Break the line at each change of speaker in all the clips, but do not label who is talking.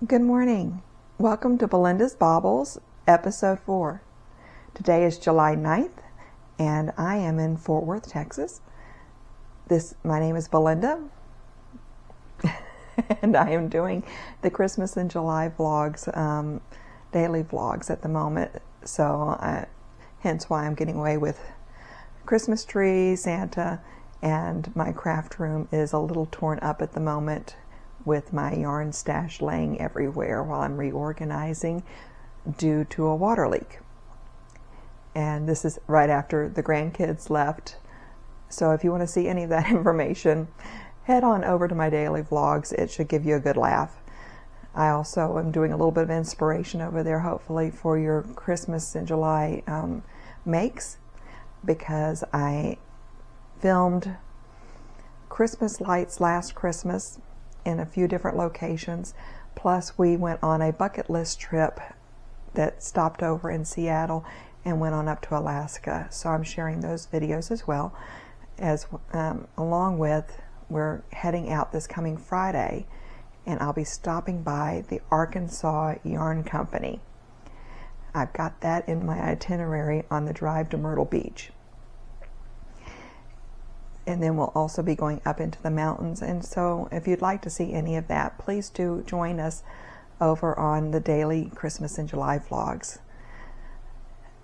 Good morning. Welcome to Belindasbaubles, episode 4. Today is July 9th, and I am in Fort Worth, Texas. My name is Belinda, and I am doing the Christmas in July vlogs, daily vlogs at the moment. So, hence why I'm getting away with Christmas tree, Santa, and my craft room is a little torn up at the moment, with my yarn stash laying everywhere while I'm reorganizing due to a water leak. And this is right after the grandkids left. So if you want to see any of that information, head on over to my daily vlogs. It should give you a good laugh. I also am doing a little bit of inspiration over there, hopefully, for your Christmas in July makes, because I filmed Christmas lights last Christmas in a few different locations. Plus we went on a bucket list trip that stopped over in Seattle and went on up to Alaska. So I'm sharing those videos as well, as along with we're heading out this coming Friday, and I'll be stopping by the Arkansas Yarn Company. I've got that in my itinerary on the drive to Myrtle Beach. And then we'll also be going up into the mountains. And so if you'd like to see any of that, please do join us over on the daily Christmas in July vlogs.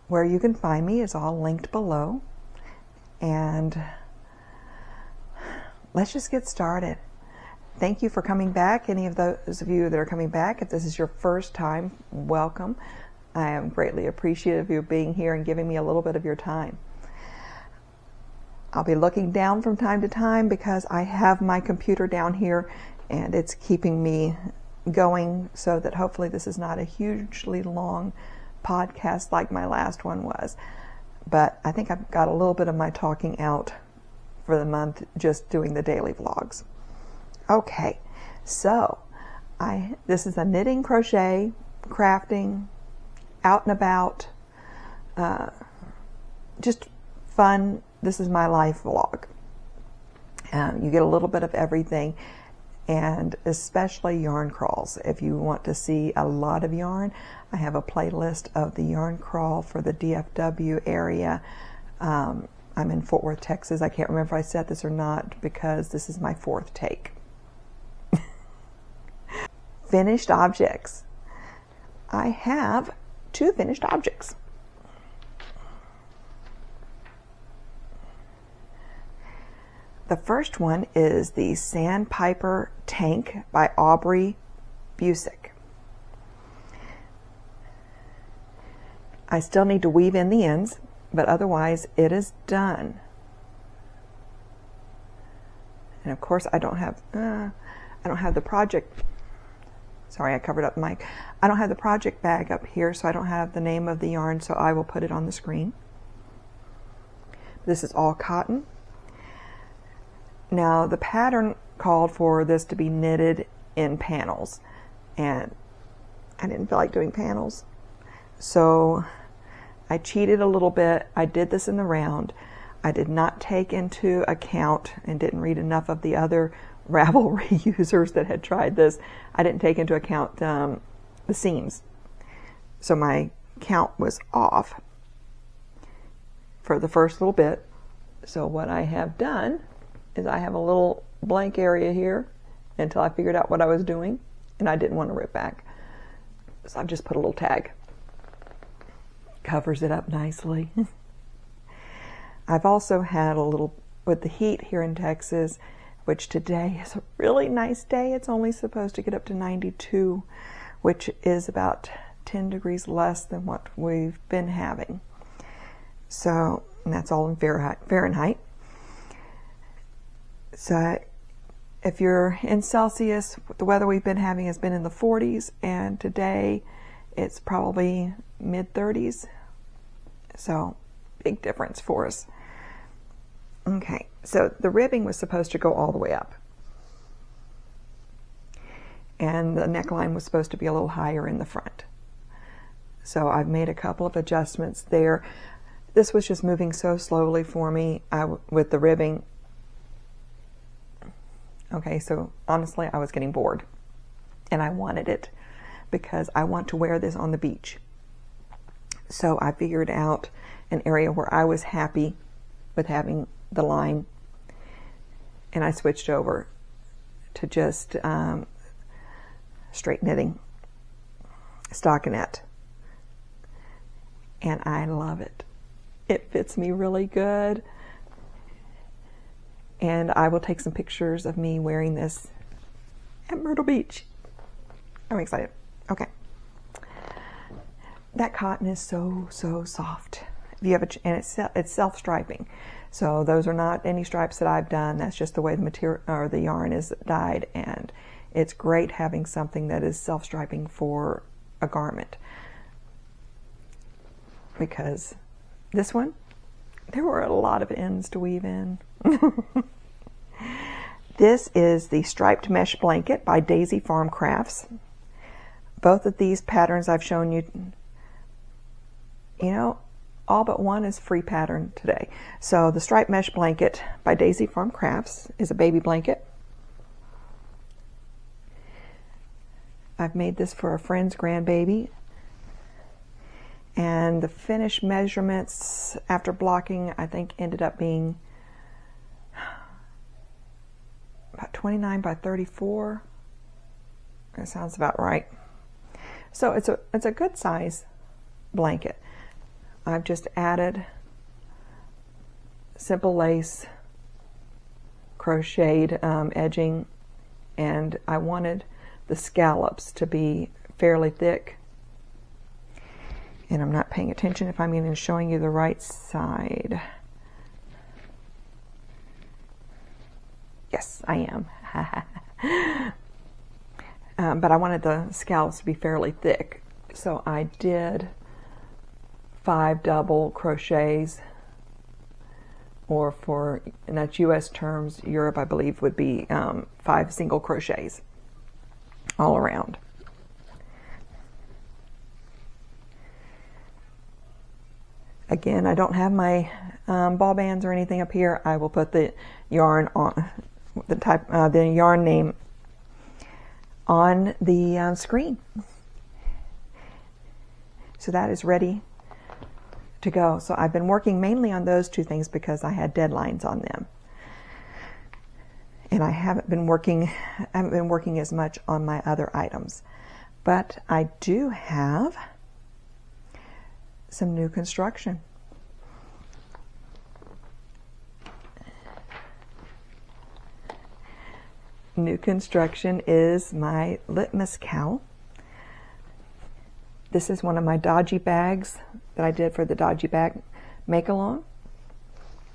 Where you can find me is all linked below. And let's just get started. Thank you for coming back. Any of those of you that are coming back, if this is your first time, welcome. I am greatly appreciative of you being here and giving me a little bit of your time. I'll be looking down from time to time because I have my computer down here and it's keeping me going, so that hopefully this is not a hugely long podcast like my last one was. But I think I've got a little bit of my talking out for the month just doing the daily vlogs. Okay, so this is a knitting, crochet, crafting, out and about, just fun. This is my life vlog. You get a little bit of everything, and especially yarn crawls. If you want to see a lot of yarn, I have a playlist of the yarn crawl for the DFW area. I'm in Fort Worth, Texas. I can't remember if I said this or not because this is my 4th take. Finished objects. I have 2 finished objects. The first one is the Sandpiper Tank by Aubrey Busick. I still need to weave in the ends, but otherwise it is done. And of course I don't have the project. Sorry, I covered up the mic. I don't have the project bag up here, so I don't have the name of the yarn, so I will put it on the screen. This is all cotton. Now, the pattern called for this to be knitted in panels, and I didn't feel like doing panels, so I cheated a little bit. I did this in the round. I did not take into account, and didn't read enough of the other Ravelry users that had tried this. I didn't take into account the seams, so my count was off for the first little bit. So what I have done is I have a little blank area here until I figured out what I was doing, and I didn't want to rip back. So I've just put a little tag. Covers it up nicely. I've also had a little, with the heat here in Texas, which today is a really nice day. It's only supposed to get up to 92, which is about 10 degrees less than what we've been having. So, and that's all in Fahrenheit. So if you're in Celsius, the weather we've been having has been in the 40s, and today it's probably mid-30s. So big difference for us. Okay, so the ribbing was supposed to go all the way up, and the neckline was supposed to be a little higher in the front. So I've made a couple of adjustments there. This was just moving so slowly for me with the ribbing. Okay, so honestly, I was getting bored. and I wanted it because I want to wear this on the beach. So I figured out an area where I was happy with having the line, and I switched over to just straight knitting stockinette, and I love it. It fits me really good, and I will take some pictures of me wearing this at Myrtle Beach. I'm excited. Okay. That cotton is so soft. If you have and it's self-striping, so those are not any stripes that I've done. That's just the way the material or the yarn is dyed, and it's great having something that is self-striping for a garment, because this one, there were a lot of ends to weave in. This is the Striped Mesh Blanket by Daisy Farm Crafts. Both of these patterns I've shown you, all but one is free pattern today. So the Striped Mesh Blanket by Daisy Farm Crafts is a baby blanket. I've made this for a friend's grandbaby, and the finished measurements after blocking, I think, ended up being about 29 by 34. That sounds about right. So it's a good size blanket. I've just added simple lace, crocheted edging, and I wanted the scallops to be fairly thick. And I'm not paying attention if I'm even showing you the right side. Yes, I am. But I wanted the scallops to be fairly thick, so I did 5 double crochets, or for, and that's US terms, Europe I believe would be 5 single crochets all around. Again, I don't have my ball bands or anything up here. I will put the yarn on the yarn name on the screen. So that is ready to go. So I've been working mainly on those two things because I had deadlines on them, and I haven't been working as much on my other items. But I do have some new construction. New construction is my litmus cowl. This is one of my dodgy bags that I did for the Dodgy Bag Make-Along.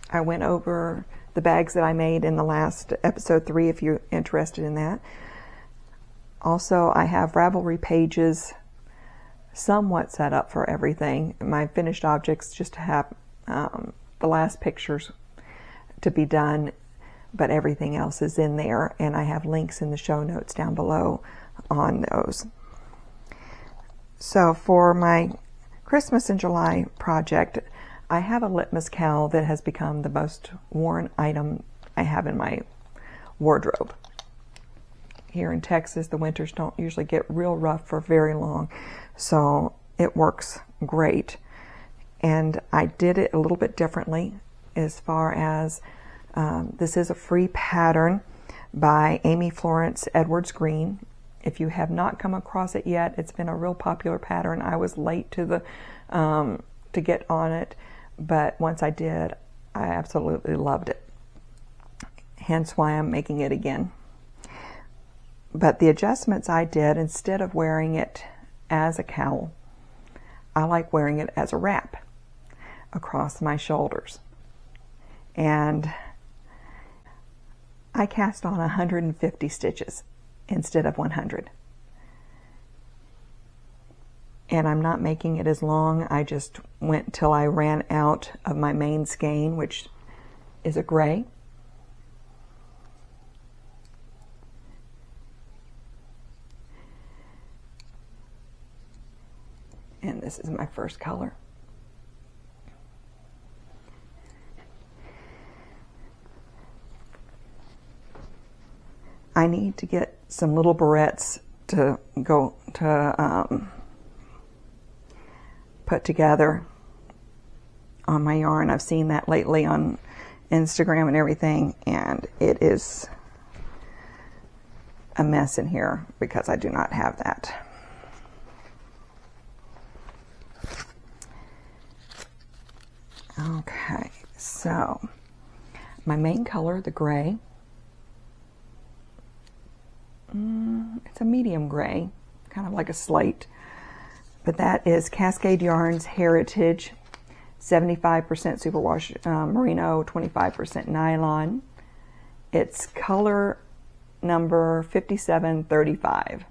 I went over the bags that I made in the last episode 3 if you're interested in that. Also, I have Ravelry pages somewhat set up for everything. My finished objects just have the last pictures to be done, but everything else is in there, and I have links in the show notes down below on those. So for my Christmas in July project, I have a litmus cowl that has become the most worn item I have in my wardrobe. Here in Texas, the winters don't usually get real rough for very long, so it works great. And I did it a little bit differently as far as this is a free pattern by Amy Florence Edwards Green. If you have not come across it yet, it's been a real popular pattern. I was late to get on it, but once I did, I absolutely loved it. Hence why I'm making it again. But the adjustments I did, instead of wearing it as a cowl, I like wearing it as a wrap across my shoulders. And I cast on 150 stitches instead of 100. And I'm not making it as long. I just went till I ran out of my main skein, which is a gray. And this is my first color. I need to get some little barrettes to put together on my yarn. I've seen that lately on Instagram and everything, and it is a mess in here because I do not have that. Okay, so my main color, the gray, it's a medium gray, kind of like a slate, but that is Cascade Yarns Heritage, 75% superwash merino, 25% nylon. It's color number 5735.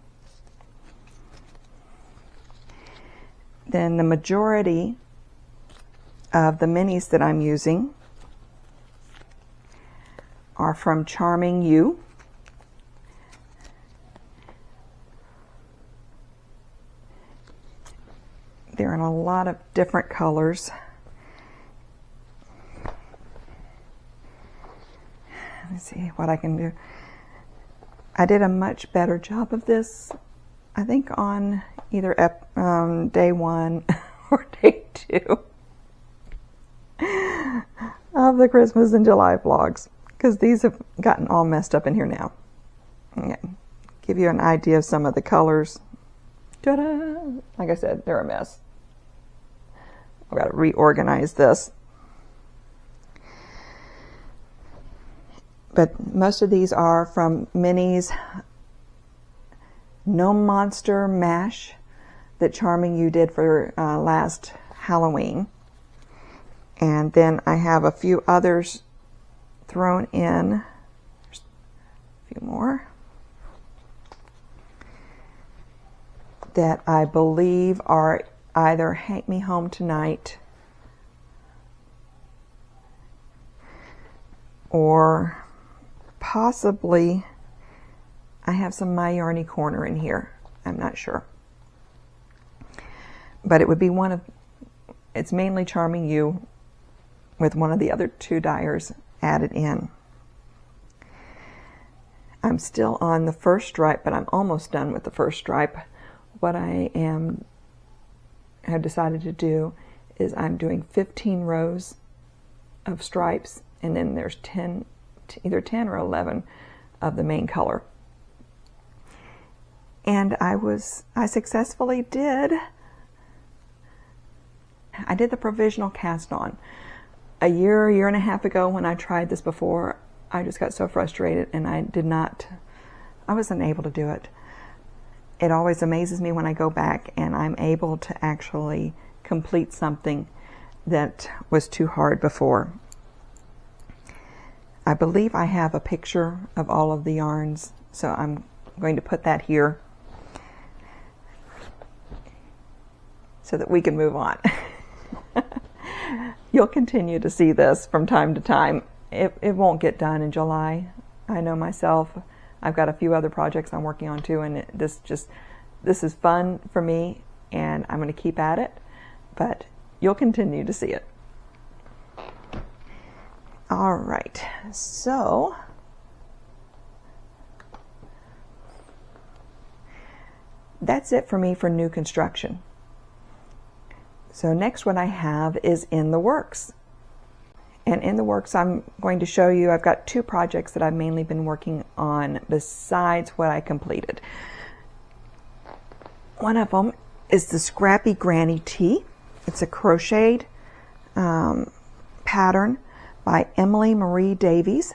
Then the majority of the minis that I'm using are from Charming You. They're in a lot of different colors. Let's see what I can do. I did a much better job of this, I think, on either day 1 or day 2 of the Christmas and July vlogs, because these have gotten all messed up in here now. Okay. Give you an idea of some of the colors. Ta-da! Like I said, they're a mess. I've got to reorganize this. But most of these are from Minnie's Gnome Monster Mash that Charming You did for last Halloween. And then I have a few others thrown in. There's a few more that I believe are either Hank Me Home Tonight or possibly I have some My Yarny Corner in here. I'm not sure. But it would be one of, it's mainly Charming You with one of the other 2 dyers added in. I'm still on the first stripe, but I'm almost done with the first stripe. What I have decided to do is I'm doing 15 rows of stripes, and then there's 10, either 10 or 11 of the main color. And I successfully did. I did the provisional cast on. A year and a half ago when I tried this before, I just got so frustrated and I wasn't able to do it. It always amazes me when I go back and I'm able to actually complete something that was too hard before. I believe I have a picture of all of the yarns, so I'm going to put that here so that we can move on. You'll continue to see this from time to time. It won't get done in July. I know myself. I've got a few other projects I'm working on too, and this is fun for me, and I'm going to keep at it, but you'll continue to see it. All right, so that's it for me for new construction. So next what I have is in the works. And in the works I'm going to show you, I've got 2 projects that I've mainly been working on besides what I completed. One of them is the Scrappy Granny Tee. It's a crocheted pattern by Emily Marie Davies.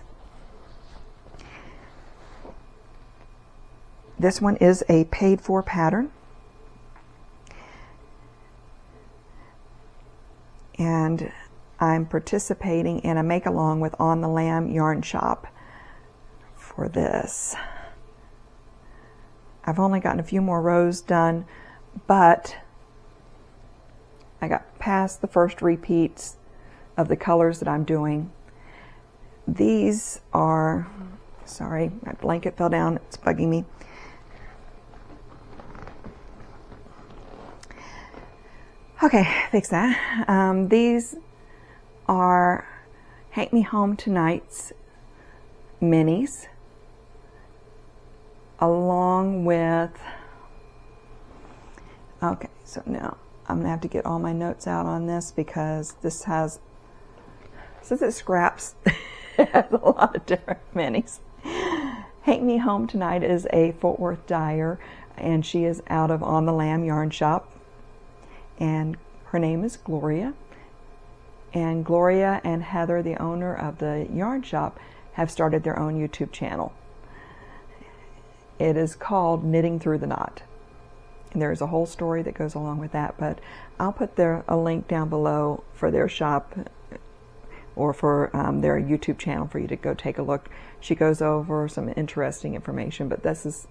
This one is a paid for pattern. And I'm participating in a make-along with On the Lamb Yarn Shop for this. I've only gotten a few more rows done, but I got past the first repeats of the colors that I'm doing. These are, sorry, my blanket fell down, it's bugging me. Okay, fix that. These are Hank Me Home Tonight's minis. along with, okay, so now I'm going to have to get all my notes out on this because this has, since it scraps, it has a lot of different minis. Take Me Home Tonight is a Fort Worth dyer, and she is out of On the Lamb Yarn Shop, and her name is Gloria. And Gloria and Heather, the owner of the yarn shop, have started their own YouTube channel. It is called Knitting Through the Knot. And there's a whole story that goes along with that, but I'll put a link down below for their shop or for their YouTube channel for you to go take a look. She goes over some interesting information, but this is,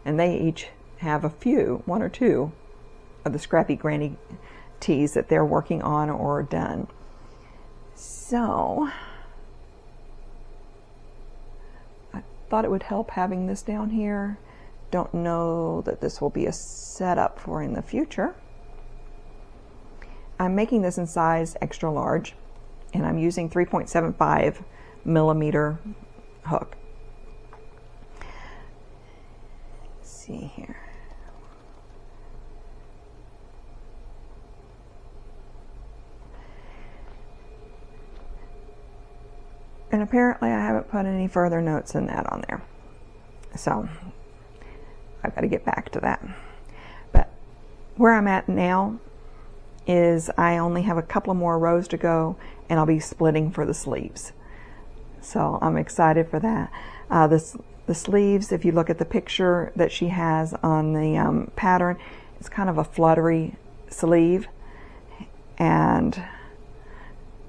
and they each have one or two of the scrappy granny tees that they're working on or done. So I thought it would help having this down here. Don't know that this will be a setup for in the future. I'm making this in size extra large, and I'm using 3.75 millimeter hook. Let's see here. And apparently I haven't put any further notes than that on there. So I've got to get back to that. But where I'm at now is I only have a couple of more rows to go, and I'll be splitting for the sleeves. So I'm excited for that. The sleeves, if you look at the picture that she has on the pattern, it's kind of a fluttery sleeve. And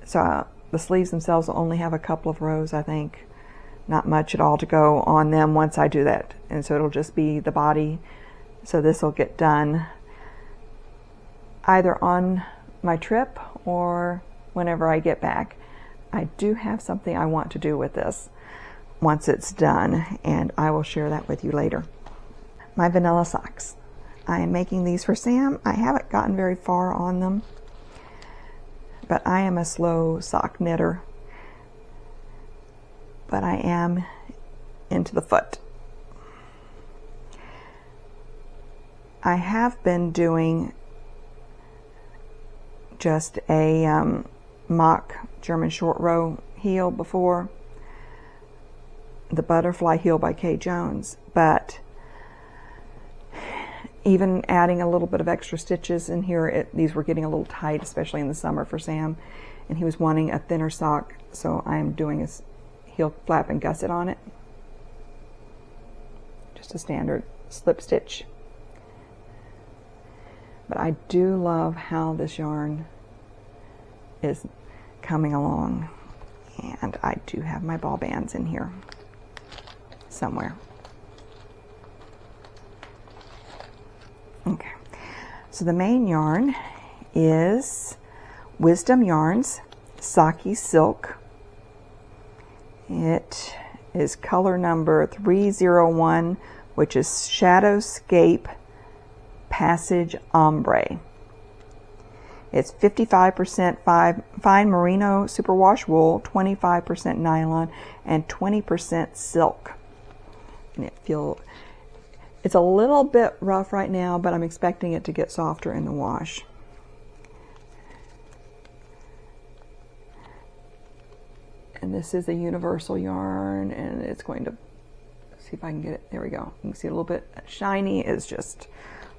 so the sleeves themselves will only have a couple of rows, I think. Not much at all to go on them once I do that. And so it'll just be the body. So this will get done either on my trip or whenever I get back. I do have something I want to do with this once it's done, and I will share that with you later. My vanilla socks. I am making these for Sam. I haven't gotten very far on them, but I am a slow sock knitter. But I am into the foot. I have been doing just a mock German short row heel before, the butterfly heel by Kay Jones, but even adding a little bit of extra stitches in here, these were getting a little tight, especially in the summer for Sam, and he was wanting a thinner sock, so I am doing a heel flap and gusset on it. Just a standard slip stitch. But I do love how this yarn is coming along, and I do have my ball bands in here somewhere. Okay, so the main yarn is Wisdom Yarns Saki Silk. It is color number 301, which is Shadowscape Passage Ombre. It's 55% fine merino superwash wool, 25% nylon, and 20% silk. And it's a little bit rough right now, but I'm expecting it to get softer in the wash. And this is a universal yarn, and it's going to, see if I can get it, there we go. You can see a little bit shiny, is just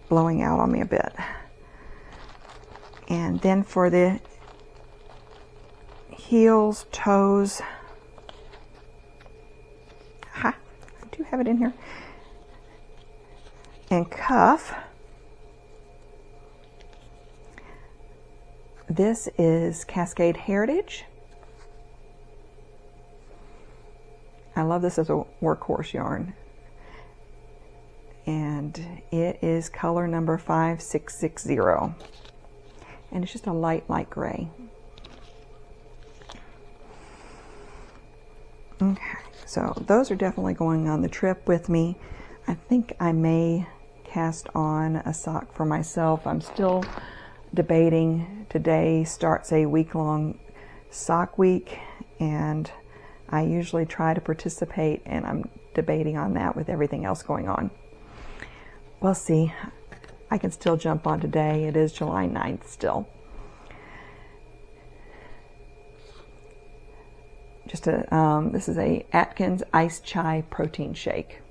blowing out on me a bit. And then for the heels, toes, I do have it in here, and cuff, this is Cascade Heritage. I love this as a workhorse yarn, and it is color number 5660, and it's just a light gray. Okay, so those are definitely going on the trip with me. I think I may cast on a sock for myself. I'm still debating. Today starts a week-long sock week, and I usually try to participate, and I'm debating on that with everything else going on. We'll see. I can still jump on today. It is July 9th still. This is a Atkins Iced Chai Protein Shake.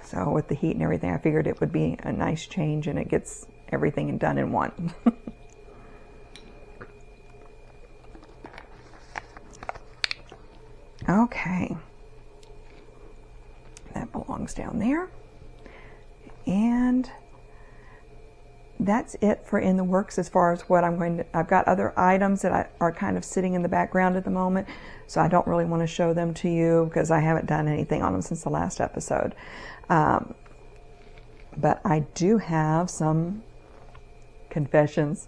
So with the heat and everything, I figured it would be a nice change, and it gets everything done in one. Okay. That belongs down there. And that's it for in the works as far as what I'm going to, I've got other items that are kind of sitting in the background at the moment, so I don't really want to show them to you because I haven't done anything on them since the last episode. But I do have some confessions.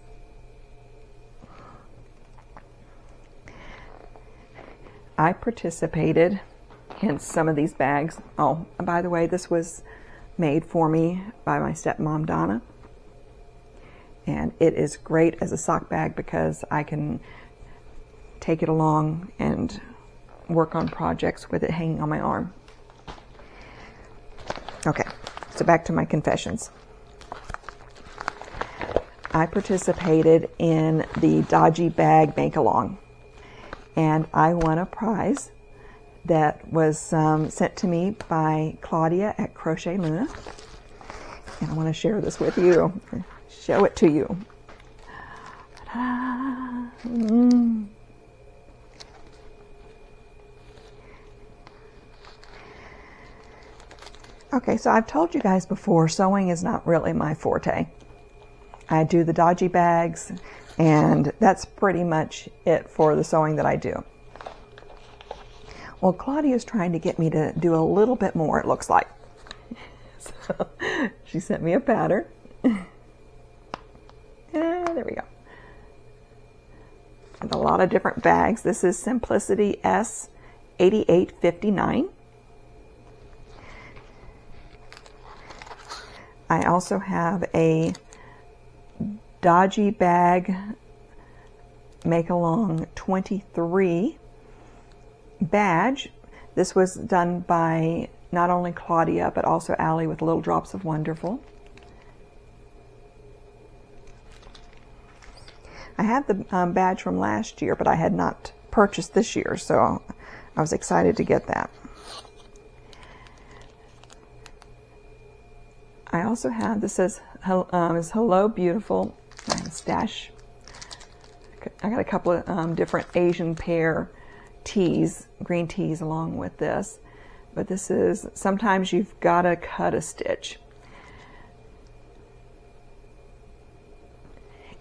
I participated in some of these bags. Oh, and by the way, this was made for me by my stepmom, Donna. And it is great as a sock bag because I can take it along and work on projects with it hanging on my arm. Okay, so back to my confessions. I participated in the Dodgy Bag Make-Along, and I won a prize that was sent to me by Claudia at Crochet Luna. And I want to share this with you. Show it to you. Okay, so I've told you guys before, sewing is not really my forte. I do the dodgy bags, and that's pretty much it for the sewing that I do. Well, Claudia's trying to get me to do a little bit more, it looks like. So she sent me a pattern. There we go. And a lot of different bags. This is Simplicity S 8859. I also have a Dodgy Bag Make-Along 23 badge. This was done by not only Claudia, but also Allie with Little Drops of Wonderful. I have the badge from last year, but I had not purchased this year, so I was excited to get that. I also have, this says, is Hello Beautiful stash. I got a couple of different Asian pear teas, green teas along with this. But this is, sometimes you've got to cut a stitch.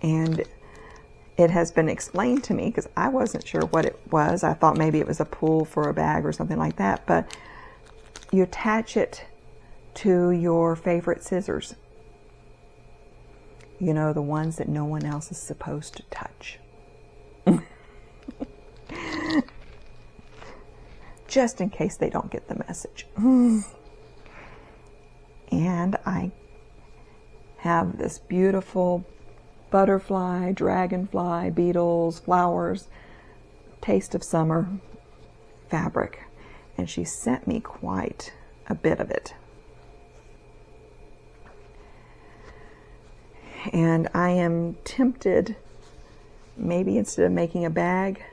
And it has been explained to me, because I wasn't sure what it was. I thought maybe it was a pull for a bag or something like that. But you attach it to your favorite scissors. You know, the ones that no one else is supposed to touch. Just in case they don't get the message. And I have this beautiful butterfly, dragonfly, beetles, flowers, taste of summer fabric. And she sent me quite a bit of it. And I am tempted, maybe instead of making a bag,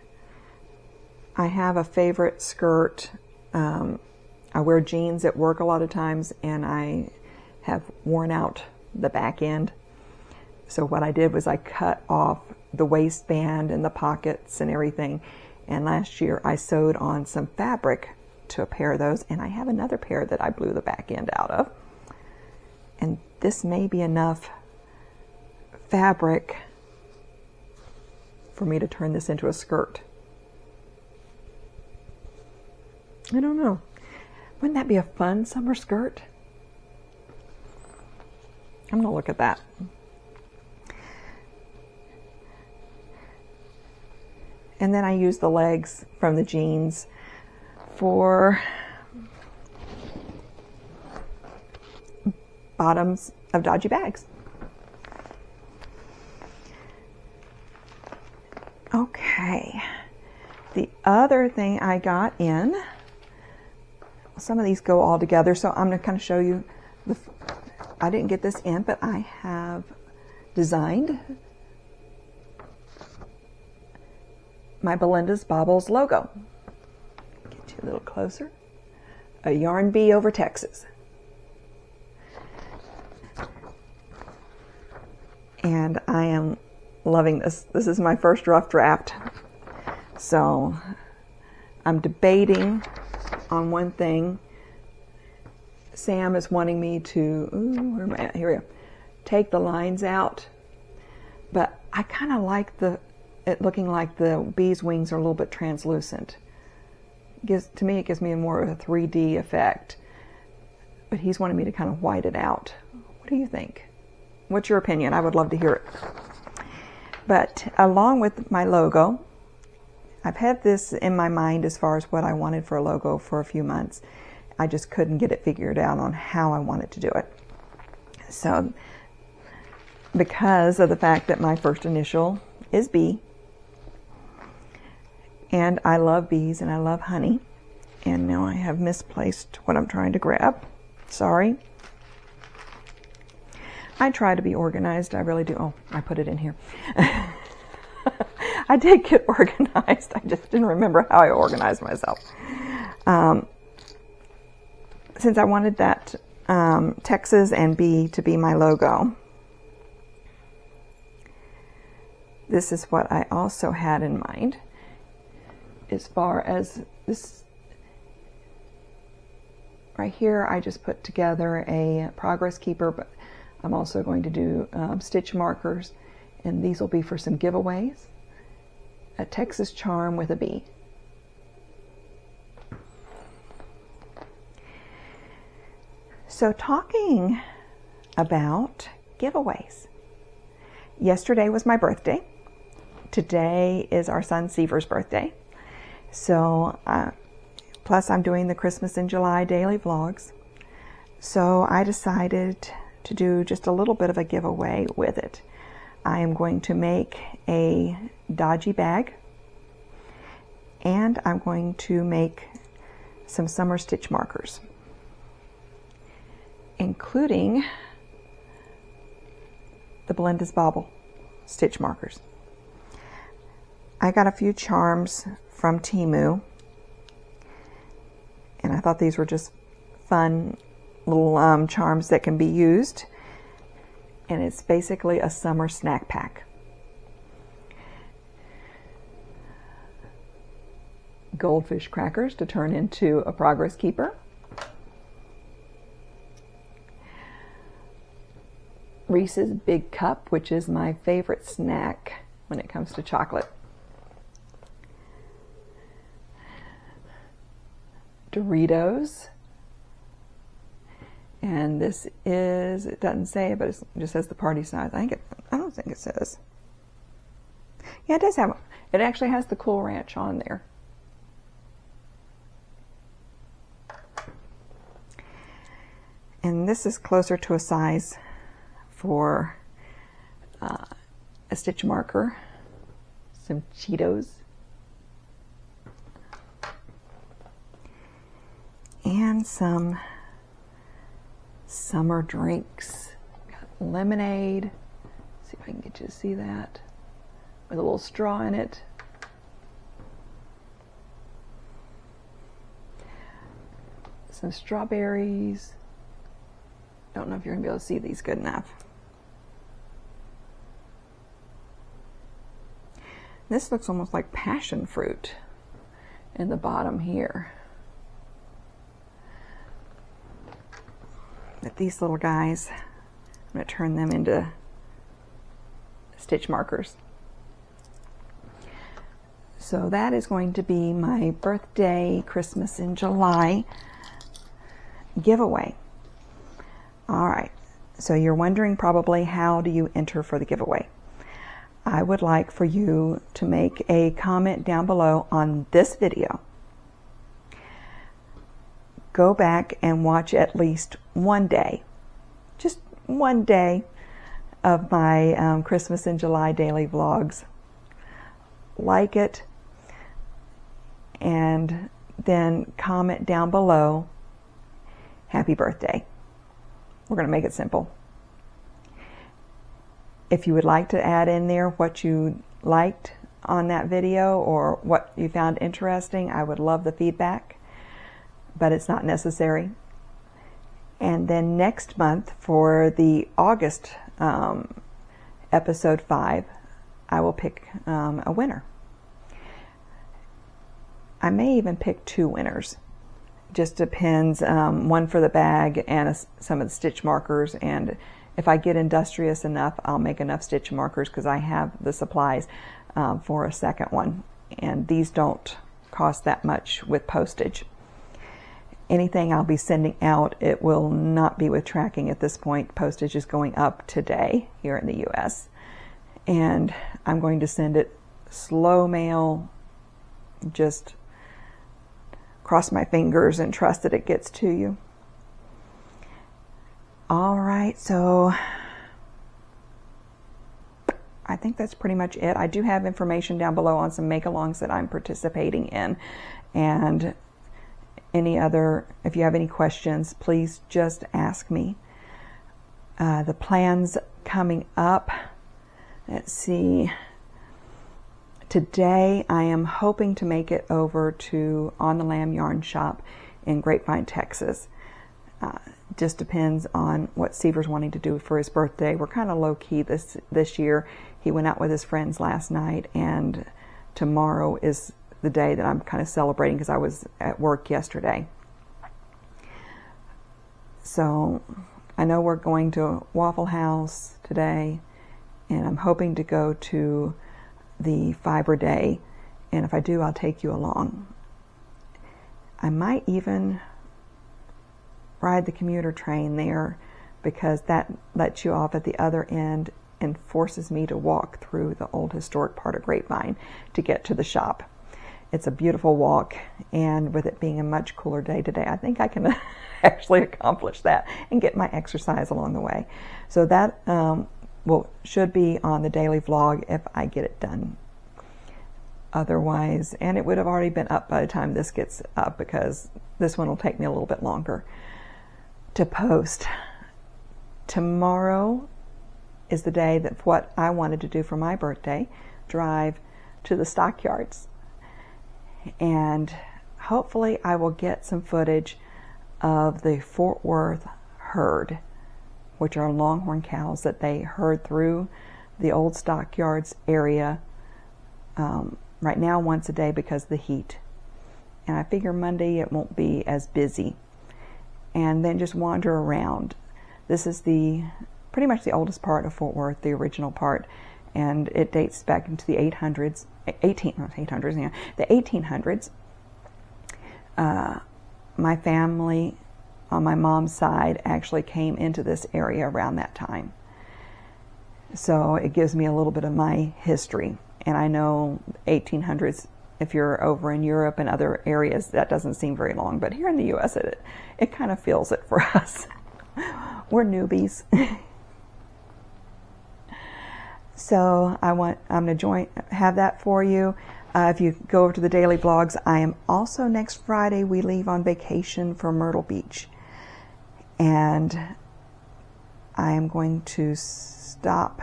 I have a favorite skirt. I wear jeans at work a lot of times, and I have worn out the back end. So what I did was I cut off the waistband and the pockets and everything. And last year I sewed on some fabric to a pair of those, and I have another pair that I blew the back end out of. And this may be enough fabric for me to turn this into a skirt. I don't know. Wouldn't that be a fun summer skirt? I'm gonna look at that. And then I use the legs from the jeans for bottoms of dodgy bags. Okay. The other thing I got in some of these go all together, so I'm going to kind of show you. I didn't get this in, but I have designed my Belindasbaubles logo. Get you a little closer. A yarn bee over Texas. And I am loving this. This is my first rough draft. So I'm debating on one thing. Sam is wanting me to, where am I at? Here we go. Take the lines out. But I kind of like it looking like the bee's wings are a little bit translucent. To me, it gives me more of a 3D effect. But he's wanting me to kind of white it out. What do you think? What's your opinion? I would love to hear it. But along with my logo, I've had this in my mind as far as what I wanted for a logo for a few months. I just couldn't get it figured out on how I wanted to do it. So, because of the fact that my first initial is B, and I love bees and I love honey, and now I have misplaced what I'm trying to grab. Sorry. I try to be organized. I really do. Oh, I put it in here. I did get organized. I just didn't remember how I organized myself. Since I wanted that Texas and B to be my logo, this is what I also had in mind as far as this. Right here, I just put together a progress keeper, but I'm also going to do stitch markers, and these will be for some giveaways. A Texas charm with a bee. So talking about giveaways. Yesterday was my birthday. Today is our son Seaver's birthday. So, plus I'm doing the Christmas in July daily vlogs. So I decided to do just a little bit of a giveaway with it. I am going to make a dodgy bag, and I'm going to make some summer stitch markers, including the Belindasbaubles stitch markers. I got a few charms from Temu, and I thought these were just fun little charms that can be used, and it's basically a summer snack pack. Goldfish crackers to turn into a progress keeper. Reese's Big Cup, which is my favorite snack when it comes to chocolate. Doritos. And this is, it doesn't say, but it just says the party size. I don't think it says. Yeah, it does have, it actually has the Cool Ranch on there. And this is closer to a size for a stitch marker. Some Cheetos. And some summer drinks. Got lemonade. See if I can get you to see that. With a little straw in it. Some strawberries. Don't know if you're going to be able to see these good enough. This looks almost like passion fruit in the bottom here. But these little guys, I'm going to turn them into stitch markers. So that is going to be my birthday, Christmas in July giveaway. All right, so you're wondering probably, how do you enter for the giveaway? I would like for you to make a comment down below on this video. Go back and watch at least one day, just one day of my Christmas in July daily vlogs. Like it, and then comment down below happy birthday. We're going to make it simple. If you would like to add in there what you liked on that video or what you found interesting, I would love the feedback, but it's not necessary. And then next month for the August episode 5, I will pick a winner. I may even pick 2 winners. Just depends, one for the bag and some of the stitch markers, and if I get industrious enough, I'll make enough stitch markers because I have the supplies for a second one, and these don't cost that much with postage. Anything I'll be sending out, it will not be with tracking at this point. Postage is going up today here in the US, and I'm going to send it slow mail. Just cross my fingers and trust that it gets to you. All right, so I think that's pretty much it. I do have information down below on some make-alongs that I'm participating in, and any other, if you have any questions, please just ask me. The plans coming up, let's see. Today I am hoping to make it over to On the Lamb Yarn Shop in Grapevine, Texas. Just depends on what Seaver's wanting to do for his birthday. We're kind of low-key this year. He went out with his friends last night, and tomorrow is the day that I'm kind of celebrating because I was at work yesterday. So I know we're going to Waffle House today, and I'm hoping to go to the Fiber Day, and if I do, I'll take you along. I might even ride the commuter train there because that lets you off at the other end and forces me to walk through the old historic part of Grapevine to get to the shop. It's a beautiful walk, and with it being a much cooler day today, I think I can actually accomplish that and get my exercise along the way. So that should be on the daily vlog if I get it done. Otherwise, and it would have already been up by the time this gets up because this one will take me a little bit longer to post. Tomorrow is the day that what I wanted to do for my birthday, drive to the stockyards. And hopefully I will get some footage of the Fort Worth herd, which are longhorn cows that they herd through the old stockyards area right now once a day because of the heat. And I figure Monday it won't be as busy. And then just wander around. This is pretty much the oldest part of Fort Worth, the original part, and it dates back into the 1800s. My family on my mom's side actually came into this area around that time. So it gives me a little bit of my history. And I know 1800s, if you're over in Europe and other areas, that doesn't seem very long. But here in the U.S., it kind of feels it for us. We're newbies. So I'm going to have that for you. If you go over to the daily vlogs, I am also next Friday, we leave on vacation for Myrtle Beach. And I am going to stop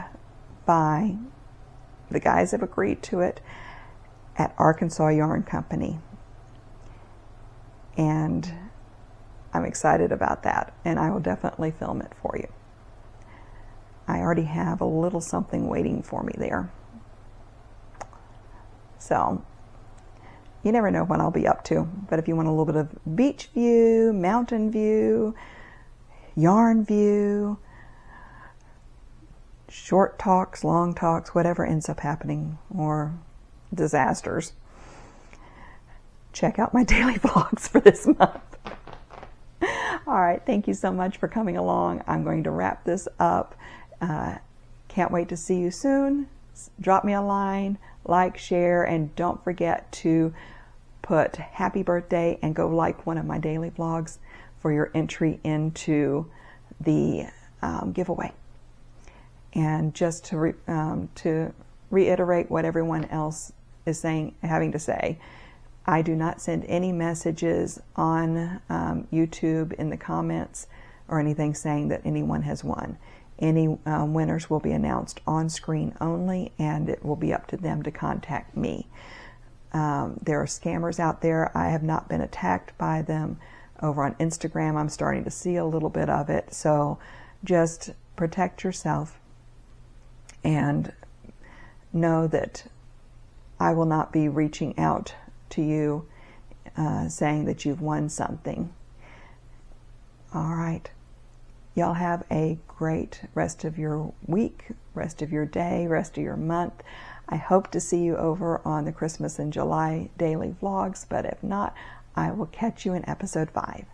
by, the guys have agreed to it, at Arkansas Yarn Company. And I'm excited about that, and I will definitely film it for you. I already have a little something waiting for me there. So, you never know what I'll be up to, but if you want a little bit of beach view, mountain view, yarn view, short talks, long talks, whatever ends up happening, or disasters, check out my daily vlogs for this month. All right, thank you so much for coming along. I'm going to wrap this up. Can't wait to see you soon. Drop me a line, like, share, and don't forget to put happy birthday and go like one of my daily vlogs for your entry into the giveaway. And just to reiterate what everyone else is having to say, I do not send any messages on YouTube in the comments or anything saying that anyone has won. Any winners will be announced on screen only, and it will be up to them to contact me. There are scammers out there. I have not been attacked by them. Over on Instagram, I'm starting to see a little bit of it. So just protect yourself and know that I will not be reaching out to you saying that you've won something. All right. Y'all have a great rest of your week, rest of your day, rest of your month. I hope to see you over on the Christmas and July daily vlogs, but if not, I will catch you in episode 5.